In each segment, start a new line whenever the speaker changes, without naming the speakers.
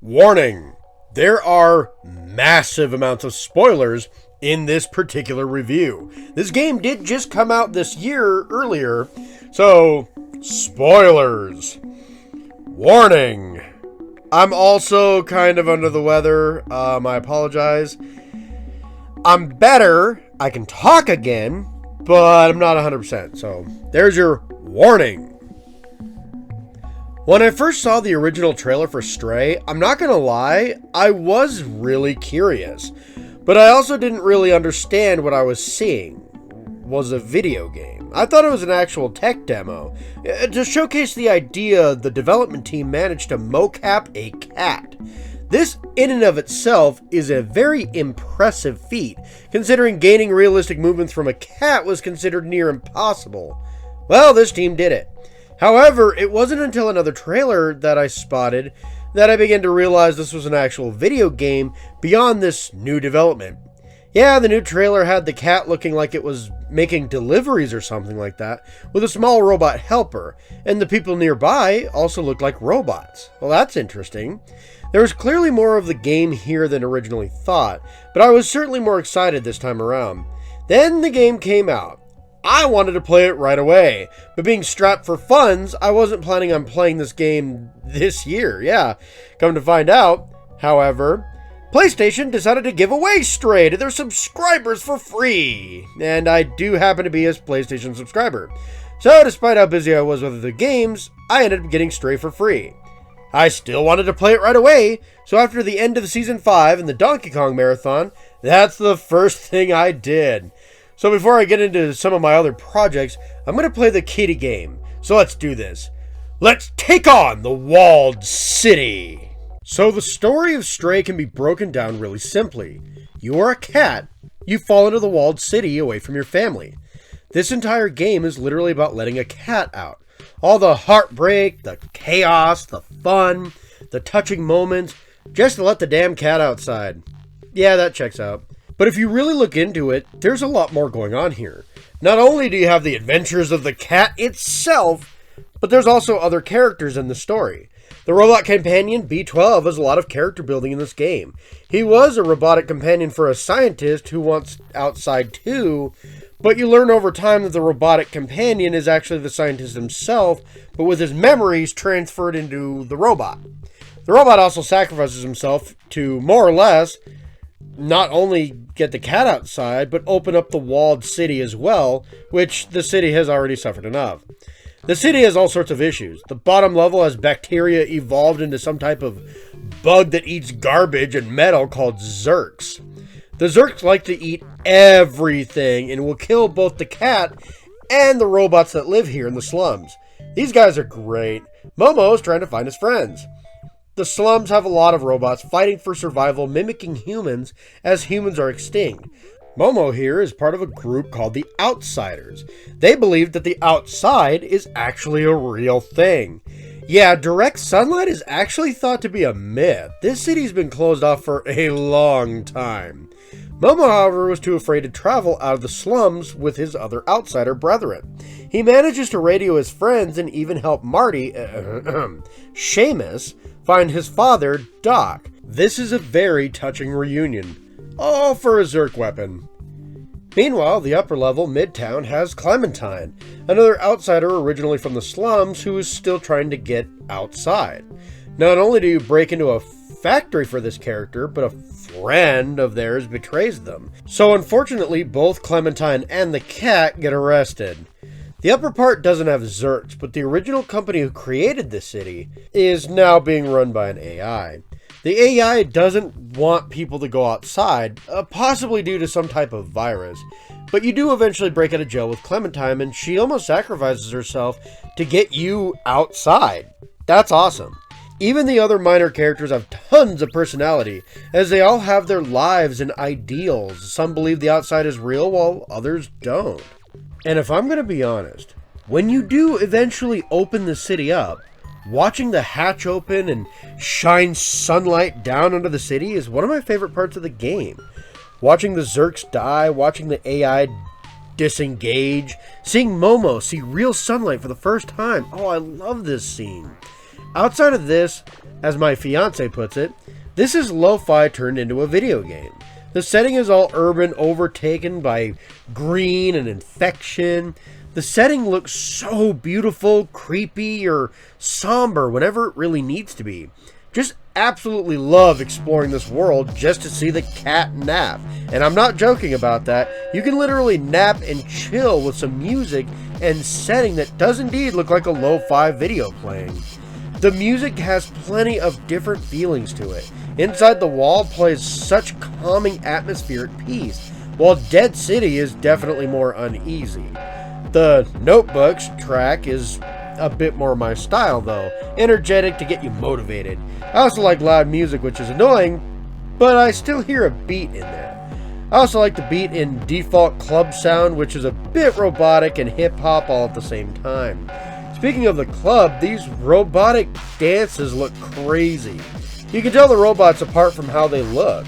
Warning! There are massive amounts of spoilers in this particular review. This game did just come out this year earlier, so spoilers. Warning! I'm also kind of under the weather. I apologize. I'm better. I can talk again, but I'm not 100%. So there's your warning. When I first saw the original trailer for Stray, I'm not gonna lie, I was really curious. But I also didn't really understand what I was seeing was a video game. I thought it was an actual tech demo. To showcase the idea, the development team managed to mocap a cat. This, in and of itself, is a very impressive feat, considering gaining realistic movements from a cat was considered near impossible. Well, this team did it. However, it wasn't until another trailer that I spotted that I began to realize this was an actual video game beyond this new development. Yeah, the new trailer had the cat looking like it was making deliveries or something like that, with a small robot helper, and the people nearby also looked like robots. Well, that's interesting. There was clearly more of the game here than originally thought, but I was certainly more excited this time around. Then the game came out. I wanted to play it right away, but being strapped for funds, I wasn't planning on playing this game this year. Yeah, come to find out, however, PlayStation decided to give away Stray to their subscribers for free, and I do happen to be a PlayStation subscriber. So despite how busy I was with other games, I ended up getting Stray for free. I still wanted to play it right away, so after the end of Season 5 and the Donkey Kong Marathon, that's the first thing I did. So before I get into some of my other projects, I'm going to play the kitty game. So let's do this. Let's take on the walled city. So the story of Stray can be broken down really simply. You are a cat. You fall into the walled city away from your family. This entire game is literally about letting a cat out. All the heartbreak, the chaos, the fun, the touching moments, just to let the damn cat outside. Yeah, that checks out. But if you really look into it, there's a lot more going on here. Not only do you have the adventures of the cat itself, but there's also other characters in the story. The robot companion, B12, has a lot of character building in this game. He was a robotic companion for a scientist who wants outside too, but you learn over time that the robotic companion is actually the scientist himself, but with his memories transferred into the robot. The robot also sacrifices himself to, more or less, not only get the cat outside, but open up the walled city as well, which the city has already suffered enough. The city has all sorts of issues. The bottom level has bacteria evolved into some type of bug that eats garbage and metal called Zurks. The Zurks like to eat everything and will kill both the cat and the robots that live here in the slums. These guys are great. Momo is trying to find his friends. The slums have a lot of robots fighting for survival, mimicking humans as humans are extinct. Momo here is part of a group called the Outsiders. They believe that the outside is actually a real thing. Yeah, direct sunlight is actually thought to be a myth. This city's been closed off for a long time. Momo, however, was too afraid to travel out of the slums with his other outsider brethren. He manages to radio his friends and even help Marty, Seamus, find his father, Doc. This is a very touching reunion. All for a Zurk weapon. Meanwhile, the upper level, Midtown, has Clementine, another outsider originally from the slums who is still trying to get outside. Not only do you break into a factory for this character, but a friend of theirs betrays them. So unfortunately, both Clementine and the cat get arrested. The upper part doesn't have Zurks, but the original company who created this city is now being run by an AI. The AI doesn't want people to go outside, possibly due to some type of virus, but you do eventually break out of jail with Clementine, and she almost sacrifices herself to get you outside. That's awesome. Even the other minor characters have tons of personality, as they all have their lives and ideals. Some believe the outside is real, while others don't. And if I'm going to be honest, when you do eventually open the city up, watching the hatch open and shine sunlight down onto the city is one of my favorite parts of the game. Watching the Zurks die, watching the AI disengage, seeing Momo see real sunlight for the first time. Oh, I love this scene. Outside of this, as my fiance puts it, this is lo-fi turned into a video game. The setting is all urban, overtaken by green and infection. The setting looks so beautiful, creepy, or somber whenever it really needs to be. Just absolutely love exploring this world just to see the cat nap. And I'm not joking about that. You can literally nap and chill with some music and setting that does indeed look like a lo-fi video playing. The music has plenty of different feelings to it. Inside the Wall plays such calming atmospheric peace, while Dead City is definitely more uneasy. The Notebooks track is a bit more my style though, energetic to get you motivated. I also like loud music, which is annoying, but I still hear a beat in there. I also like the beat in Default Club Sound, which is a bit robotic and hip-hop all at the same time. Speaking of the club, these robotic dances look crazy. You can tell the robots apart from how they look.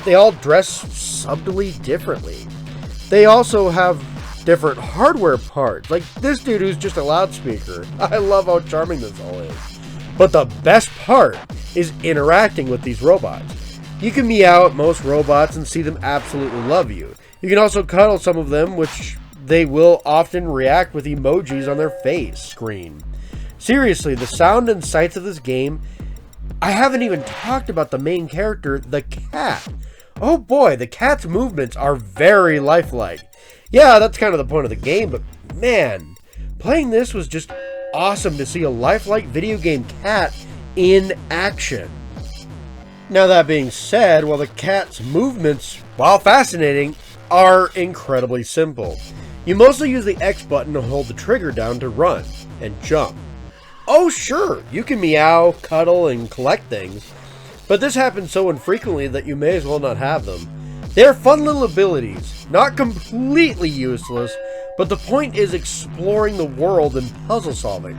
They all dress subtly differently. They also have different hardware parts, like this dude who's just a loudspeaker. I love how charming this all is. But the best part is interacting with these robots. You can meow at most robots and see them absolutely love you. You can also cuddle some of them, which they will often react with emojis on their face screen. Seriously, the sound and sights of this game, I haven't even talked about the main character, the cat. Oh boy, the cat's movements are very lifelike. Yeah, that's kind of the point of the game, but man, playing this was just awesome to see a lifelike video game cat in action. Now that being said, while the cat's movements, while fascinating, are incredibly simple. You mostly use the X button to hold the trigger down to run and jump. Oh sure, you can meow, cuddle, and collect things, but this happens so infrequently that you may as well not have them. They are fun little abilities, not completely useless, but the point is exploring the world and puzzle solving.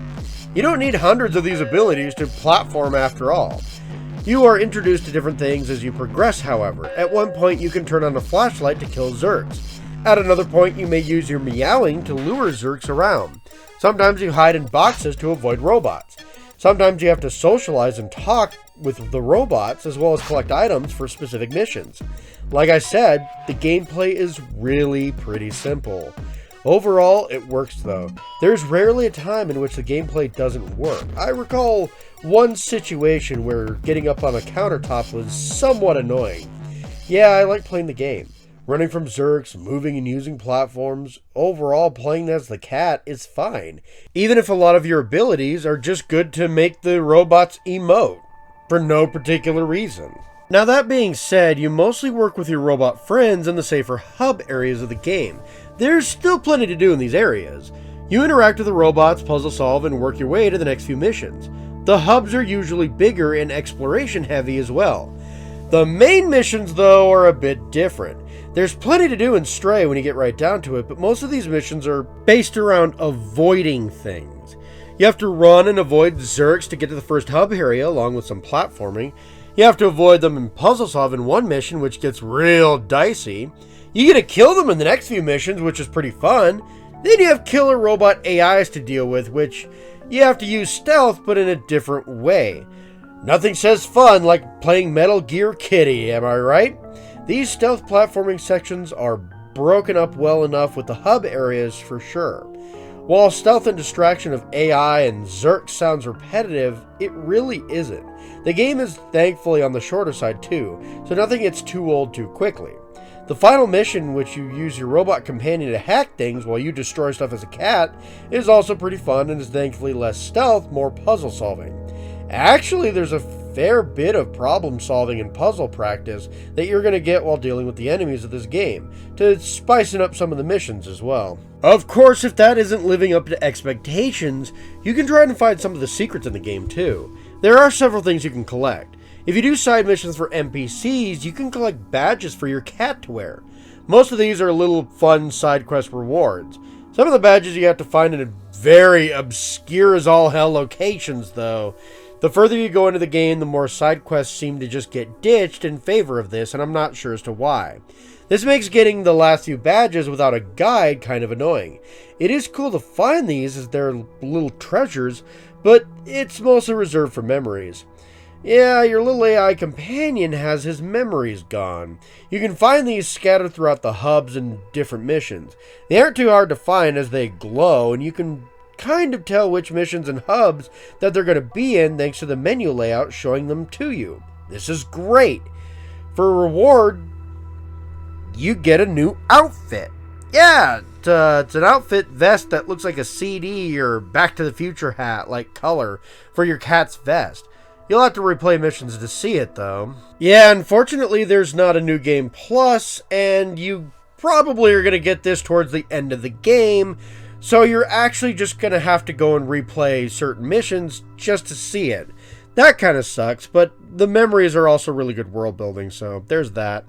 You don't need hundreds of these abilities to platform after all. You are introduced to different things as you progress, however. At one point you can turn on a flashlight to kill Zurks. At another point you may use your meowing to lure Zurks around. Sometimes you hide in boxes to avoid robots. Sometimes you have to socialize and talk with the robots as well as collect items for specific missions. Like I said, the gameplay is really pretty simple. Overall, it works though. There's rarely a time in which the gameplay doesn't work. I recall one situation where getting up on a countertop was somewhat annoying. Yeah, I like playing the game. Running from Zurks, moving and using platforms, overall playing as the cat is fine. Even if a lot of your abilities are just good to make the robots emote, for no particular reason. Now that being said, you mostly work with your robot friends in the safer hub areas of the game. There's still plenty to do in these areas. You interact with the robots, puzzle solve, and work your way to the next few missions. The hubs are usually bigger and exploration heavy as well. The main missions, though, are a bit different. There's plenty to do in Stray when you get right down to it, but most of these missions are based around avoiding things. You have to run and avoid Zurks to get to the first hub area, along with some platforming. You have to avoid them and puzzle solve in one mission, which gets real dicey. You get to kill them in the next few missions, which is pretty fun. Then you have killer robot AIs to deal with, which you have to use stealth, but in a different way. Nothing says fun like playing Metal Gear Kitty, am I right? These stealth platforming sections are broken up well enough with the hub areas for sure. While stealth and distraction of AI and Zurk sounds repetitive, it really isn't. The game is thankfully on the shorter side too, so nothing gets too old too quickly. The final mission, in which you use your robot companion to hack things while you destroy stuff as a cat, is also pretty fun and is thankfully less stealth, more puzzle solving. Actually, there's a fair bit of problem solving and puzzle practice that you're going to get while dealing with the enemies of this game, to spicing up some of the missions as well. Of course, if that isn't living up to expectations, you can try and find some of the secrets in the game too. There are several things you can collect. If you do side missions for NPCs, you can collect badges for your cat to wear. Most of these are little fun side quest rewards. Some of the badges you have to find in very obscure as all hell locations though. The further you go into the game, the more side quests seem to just get ditched in favor of this, and I'm not sure as to why. This makes getting the last few badges without a guide kind of annoying. It is cool to find these as they're little treasures, but it's mostly reserved for memories. Yeah, your little AI companion has his memories gone. You can find these scattered throughout the hubs and different missions. They aren't too hard to find as they glow, and you can kind of tell which missions and hubs that they're going to be in thanks to the menu layout showing them to you. This is great. For a reward, you get a new outfit. Yeah, it's an outfit vest that looks like a CD or Back to the Future hat like color for your cat's vest. You'll have to replay missions to see it, though. Yeah, unfortunately, there's not a New Game Plus, and you probably are going to get this towards the end of the game, so you're actually just going to have to go and replay certain missions just to see it. That kind of sucks, but the memories are also really good world building, so there's that.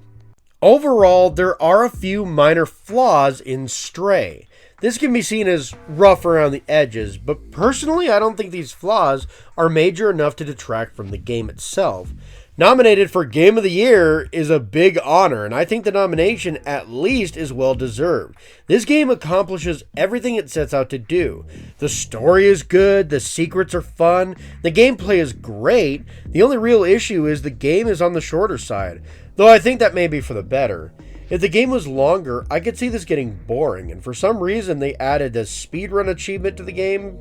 Overall, there are a few minor flaws in Stray. This can be seen as rough around the edges, but personally, I don't think these flaws are major enough to detract from the game itself. Nominated for Game of the Year is a big honor, and I think the nomination at least is well deserved. This game accomplishes everything it sets out to do. The story is good, the secrets are fun, the gameplay is great. The only real issue is the game is on the shorter side, though I think that may be for the better. If the game was longer, I could see this getting boring, and for some reason they added a speedrun achievement to the game,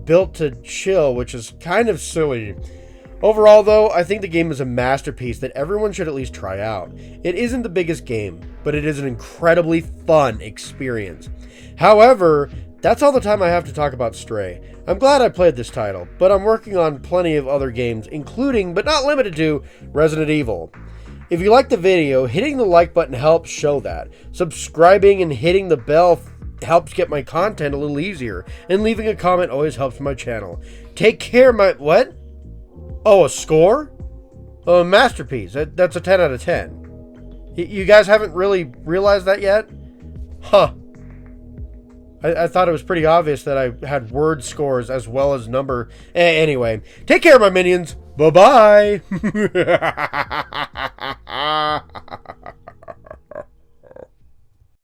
built to chill, which is kind of silly. Overall though, I think the game is a masterpiece that everyone should at least try out. It isn't the biggest game, but it is an incredibly fun experience. However, that's all the time I have to talk about Stray. I'm glad I played this title, but I'm working on plenty of other games, including, but not limited to, Resident Evil. If you like the video, hitting the like button helps show that. Subscribing and hitting the bell helps get my content a little easier. And leaving a comment always helps my channel. Take care, what? Oh, a score? Oh, a masterpiece. That's a 10 out of 10. You guys haven't really realized that yet? Huh. I thought it was pretty obvious that I had word scores as well as number. Anyway, take care, my minions. Bye-bye.